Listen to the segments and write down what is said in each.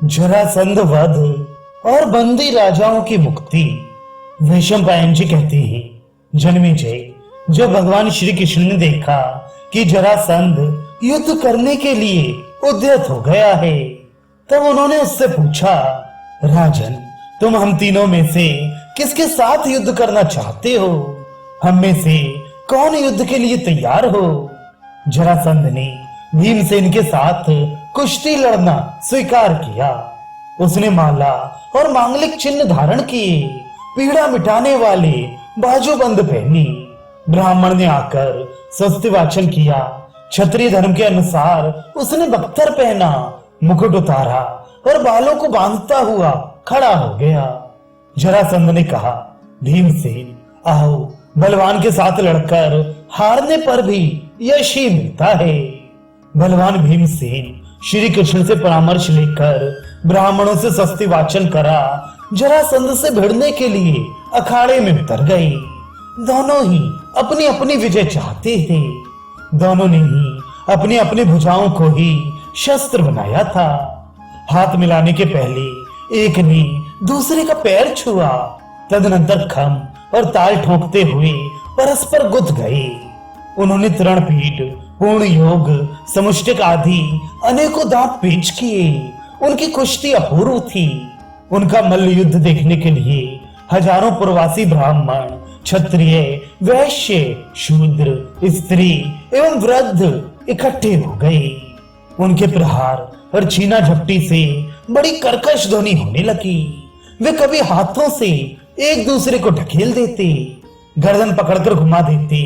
जरासंध वध और बंदी राजाओं की मुक्ति। वैशंपायन जी कहते हैं, जन्मेजय, जब भगवान श्री कृष्ण ने देखा कि जरासंध युद्ध करने के लिए उद्यत हो गया है, तब उन्होंने उससे पूछा, राजन, तुम हम तीनों में से किसके साथ युद्ध करना चाहते हो? हम में से कौन युद्ध के लिए तैयार हो? जरासंध ने भीमसेन के साथ कुश्ती लड़ना स्वीकार किया। उसने माला और मांगलिक चिन्ह धारण किए, पीड़ा मिटाने वाले बाजूबंद पहनी। ब्राह्मण ने आकर स्वस्ति वाचन किया। क्षत्रिय धर्म के अनुसार उसने बख्तर पहना, मुकुट उतारा और बालों को बांधता हुआ खड़ा हो गया। जरासंध ने कहा, भीमसेन, आओ, बलवान के साथ लड़कर हारने पर भी यश ही मिलता है। बलवान भीमसेन श्री कृष्ण से परामर्श लेकर ब्राह्मणों से स्वस्ति वाचन करा, जरासंध से भिड़ने के लिए अखाड़े में उतर गए। दोनों ही अपनी अपनी विजय चाहते थे। दोनों ने ही अपनी अपनी भुजाओं को ही शस्त्र बनाया था। हाथ मिलाने के पहले एक ने दूसरे का पैर छुआ, तदनंतर खम और ताल ठोकते हुए परस्पर गुथ गए। उन्होंने तृणपीठ, पूर्ण योग, समुष्टिक आदि अनेकों दांत पेच किए। उनकी कुश्ती अपूर्व थी। उनका मल्ल युद्ध देखने के लिए हजारों प्रवासी ब्राह्मण, क्षत्रिय, वैश्य, शूद्र, स्त्री एवं वृद्ध इकट्ठे हो गए। उनके प्रहार और छीना झपटी से बड़ी कर्कश ध्वनि होने लगी। वे कभी हाथों से एक दूसरे को ढकेल देते, गर्दन पकड़कर घुमा देते,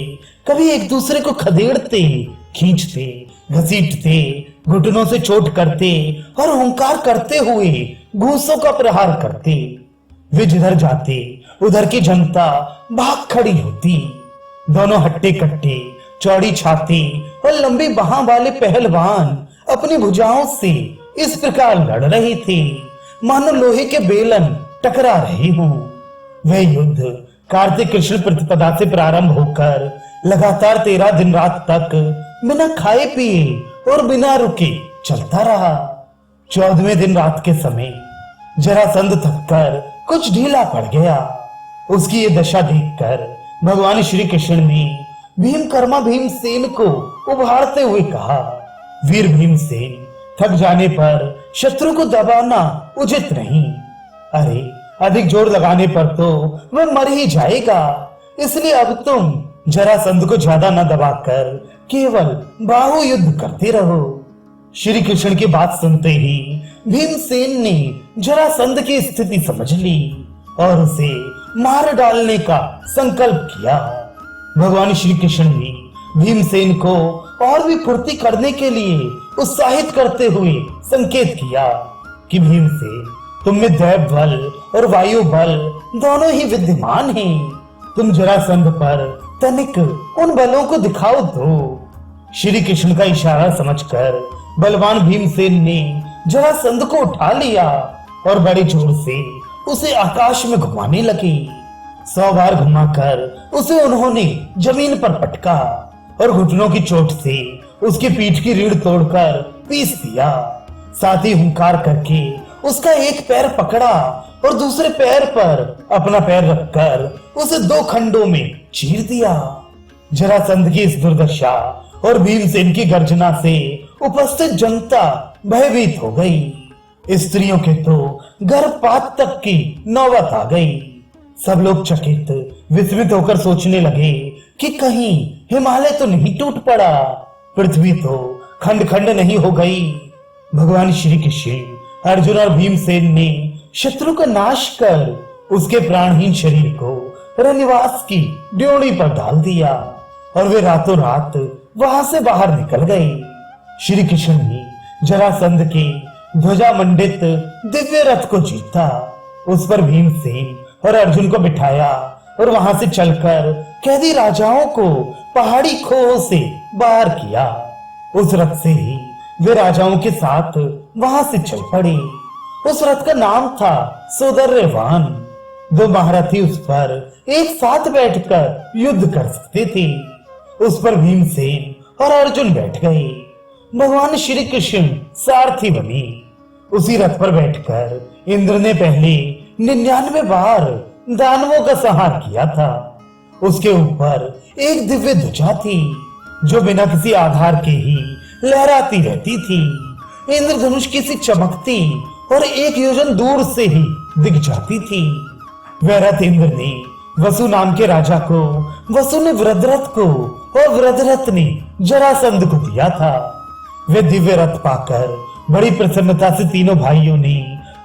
कभी एक दूसरे को खदेड़ते, खींचते, घसीटते, घुटनों से चोट करते और हुंकार करते हुए घूंसों का प्रहार करते। वे जिधर जाते उधर की जनता भाग खड़ी होती। दोनों हट्टे कट्टे, चौड़ी छाती और लंबी बाहों वाले पहलवान अपनी भुजाओं से इस प्रकार लड़ रहे थे मानो लोहे के बेलन टकरा रहे हों। वह युद्ध कार्तिक कृष्ण प्रतिपदा से प्रारंभ होकर लगातार 13 दिन रात तक बिना खाए पिए और बिना रुके चलता रहा। 14वें दिन रात के समय जरासंध थककर कुछ ढीला पड़ गया। उसकी ये दशा देखकर भगवान श्री कृष्ण ने भीमकर्मा भीमसेन को उभारते हुए कहा, वीर भीमसेन, थक जाने पर शत्रु को दबाना उचित नहीं। अरे, अधिक जोर लगाने पर तो वह मर ही जाएगा। इसलिए अब तुम जरासंध को ज्यादा न दबाकर केवल बाहु युद्ध करते रहो। श्री कृष्ण की बात सुनते ही भीमसेन ने जरासंध की स्थिति समझ ली और उसे मार डालने का संकल्प किया। भगवान श्री कृष्ण ने भीमसेन को और भी फुर्ती करने के लिए उत्साहित करते हुए संकेत किया कि भीमसेन, तुम में दैव बल और वायु बल दोनों ही विद्यमान हैं। तुम जरासंध पर तनिक उन बलों को दिखाओ दो। श्री कृष्ण का इशारा समझकर बलवान भीमसेन ने जरासंध को उठा लिया और बड़े जोर से उसे आकाश में घुमाने लगे। 100 बार घुमाकर उसे उन्होंने जमीन पर पटका और घुटनों की चोट से उसकी पीठ की रीढ़ तोड़कर पीस दिया। साथ ही हुंकार करके उसका एक पैर पकड़ा और दूसरे पैर पर अपना पैर रखकर उसे 2 खंडों में चीर दिया। जरासंध की इस दुर्दशा और भीमसेन की गर्जना से उपस्थित जनता भयभीत हो गई। स्त्रियों के तो गर्भपात तक की नौबत आ गई। सब लोग चकित, विस्मित होकर सोचने लगे कि कहीं हिमालय तो नहीं टूट पड़ा, पृथ्वी तो खंड खंड नहीं हो गई। भगवान श्री कृष्ण, अर्जुन और भीमसेन ने शत्रु का नाश कर उसके प्राणहीन शरीर को रनिवास की ड्योढ़ी पर डाल दिया और वे रातों रात वहां से बाहर निकल गए। श्री कृष्ण ने जरासंध के ध्वजा मंडित दिव्य रथ को जीता, उस पर भीमसेन और अर्जुन को बिठाया और वहां से चलकर कैदी राजाओं को पहाड़ी खोह से बाहर किया। उस रथ से ही वे राजाओं के साथ वहां से चल पड़े। उस रथ का नाम था सोदर्यवान। 2 महारथी उस पर एक साथ बैठकर युद्ध कर सकते थे। उस पर भीमसेन और अर्जुन बैठ गए। भगवान श्री कृष्ण सारथी बने। उसी रथ पर बैठकर इंद्र ने पहले 99 बार दानवों का संहार किया था। उसके ऊपर एक दिव्य ध्वजा थी जो बिना किसी आधार के ही लहराती रहती थी। इंद्रधनुष की सी चमकती और 1 योजन दूर से ही दिख जाती थी। वह रथ इंद्र ने वसु नाम के राजा को, वसु ने वृद्धरथ को और वृद्धरथ ने जरासंध को दिया था। वे दिव्य रथ पाकर बड़ी प्रसन्नता से तीनों भाइयों ने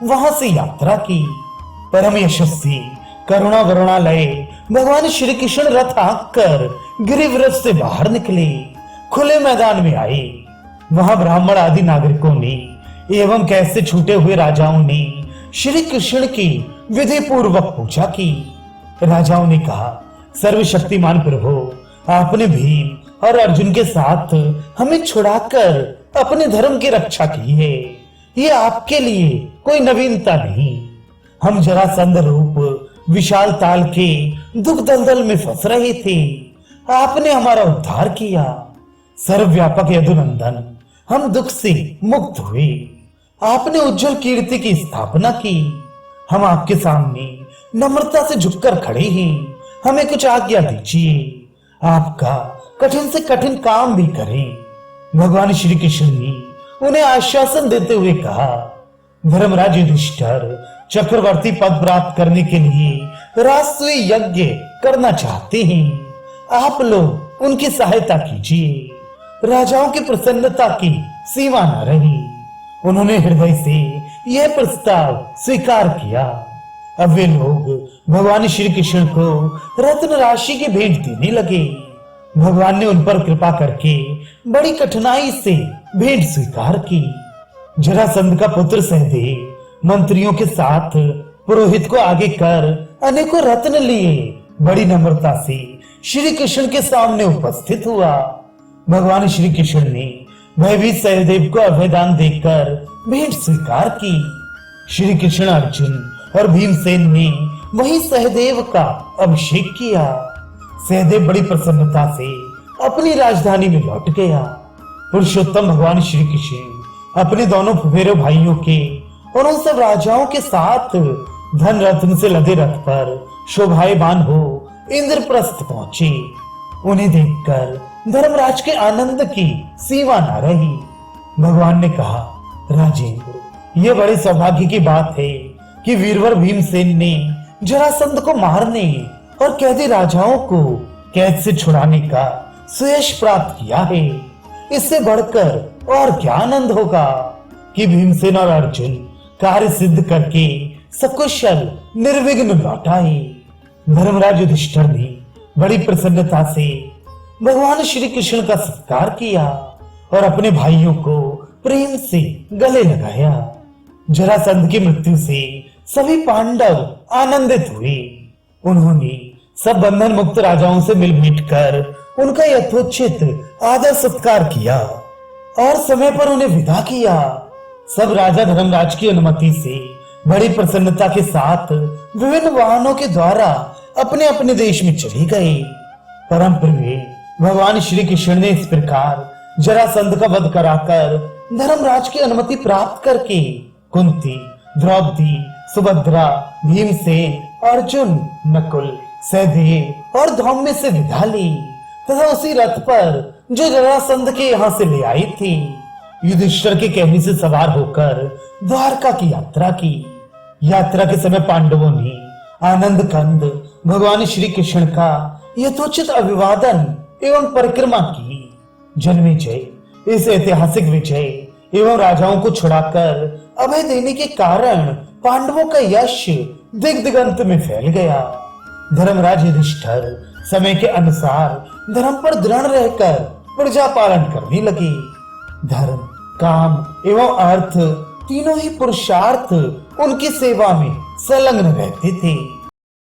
वहां से यात्रा की। परम यशस्वी करुणा वरुणालय भगवान श्री कृष्ण रथ हाँक कर गिरिव्रत से बाहर निकले, खुले मैदान में आए। वहां ब्राह्मण आदि नागरिकों ने एवं कैसे छूटे हुए राजाओं ने श्री कृष्ण की विधि पूर्वक पूजा की। राजाओं ने कहा, सर्वशक्तिमान प्रभु, आपने भीम और अर्जुन के साथ हमें छुड़ाकर अपने धर्म की रक्षा की है। ये आपके लिए कोई नवीनता नहीं। हम जरासंध रूप विशाल ताल के दुख दलदल में फंस रहे थे, आपने हमारा उद्धार किया। सर्वव्यापक यदुनंदन, हम दुख से मुक्त हुए। आपने उज्जवल कीर्ति की स्थापना की। हम आपके सामने नम्रता से झुककर खड़े हैं, हमें कुछ आज्ञा दीजिए, आपका कठिन से कठिन काम भी करें। भगवान श्री कृष्ण ने उन्हें आश्वासन देते हुए कहा, धर्मराज युधिष्ठिर चक्रवर्ती पद प्राप्त करने के लिए राष्ट्रीय यज्ञ करना चाहते हैं। आप लोग उनकी सहायता कीजिए। राजाओं की प्रसन्नता की सीमा न रही। उन्होंने हृदय से यह प्रस्ताव स्वीकार किया। अब वे लोग भगवान श्री कृष्ण को रत्न राशि की भेंट देने लगे। भगवान ने उन पर कृपा करके बड़ी कठिनाई से भेंट स्वीकार की। जरासंध का पुत्र सहदेव मंत्रियों के साथ पुरोहित को आगे कर अनेकों रत्न लिए बड़ी नम्रता से श्री कृष्ण के सामने उपस्थित हुआ। भगवान श्री कृष्ण ने भयभीत सहदेव को अभयदान देकर भेंट स्वीकार की। श्री कृष्ण, अर्जुन और भीमसेन ने वही सहदेव का अभिषेक किया। सहदेव बड़ी प्रसन्नता से अपनी राजधानी में लौट गया। पुरुषोत्तम भगवान श्री कृष्ण अपने दोनों फुफेरे भाइयों के और उन सब राजाओं के साथ धन रत्न से लदे रथ पर शोभायमान हो इंद्रप्रस्थ पहुंचे। उन्हें देखकर धर्मराज के आनंद की सीमा न रही। भगवान ने कहा, राजेंद्र, यह बड़े सौभाग्य की बात है कि वीरवर भीमसेन ने जरासंध को मारने और कैदी राजाओं को कैद से छुड़ाने का सुयश प्राप्त किया है। इससे बढ़कर और क्या आनंद होगा कि भीमसेन और अर्जुन कार्य सिद्ध करके सकुशल निर्विघ्न लौट आए। धर्मराज युधिष्ठिर ने बड़ी प्रसन्नता से भगवान श्री कृष्ण का सत्कार किया और अपने भाइयों को प्रेम से गले लगाया। जरासंध की मृत्यु से सभी पांडव आनंदित हुए। उन्होंने सब बंधन मुक्त राजाओं से मिल मिट कर उनका यथोचित आदर सत्कार किया और समय पर उन्हें विदा किया। सब राजा धर्मराज की अनुमति से बड़ी प्रसन्नता के साथ विभिन्न वाहनों के द्वारा अपने अपने देश में चले गए। परम प्रिय भगवान श्री कृष्ण ने इस प्रकार जरासंध का वध कराकर धर्मराज की अनुमति प्राप्त करके कुंती, द्रौपदी, सुभद्रा, भीमसेन, अर्जुन, नकुल, सहदेव और धौम्य से विदा ली तथा उसी रथ पर जो जरासंध के यहाँ से ले आई थी युधिष्ठिर के कहने से सवार होकर द्वारका की यात्रा की। यात्रा के समय पांडवों ने आनंद कंद भगवान श्री कृष्ण का यथोचित अभिवादन एवं परिक्रमा की। जन्मेजय इस ऐतिहासिक विजय एवं राजाओं को छुड़ाकर अभय देने के कारण पांडवों का यश दिग दिगंत में फैल गया। धर्मराज युधिष्ठिर समय के अनुसार धर्म पर दृढ़ रहकर प्रजा पालन करने लगे। धर्म, काम एवं अर्थ तीनों ही पुरुषार्थ उनकी सेवा में संलग्न रहते थे।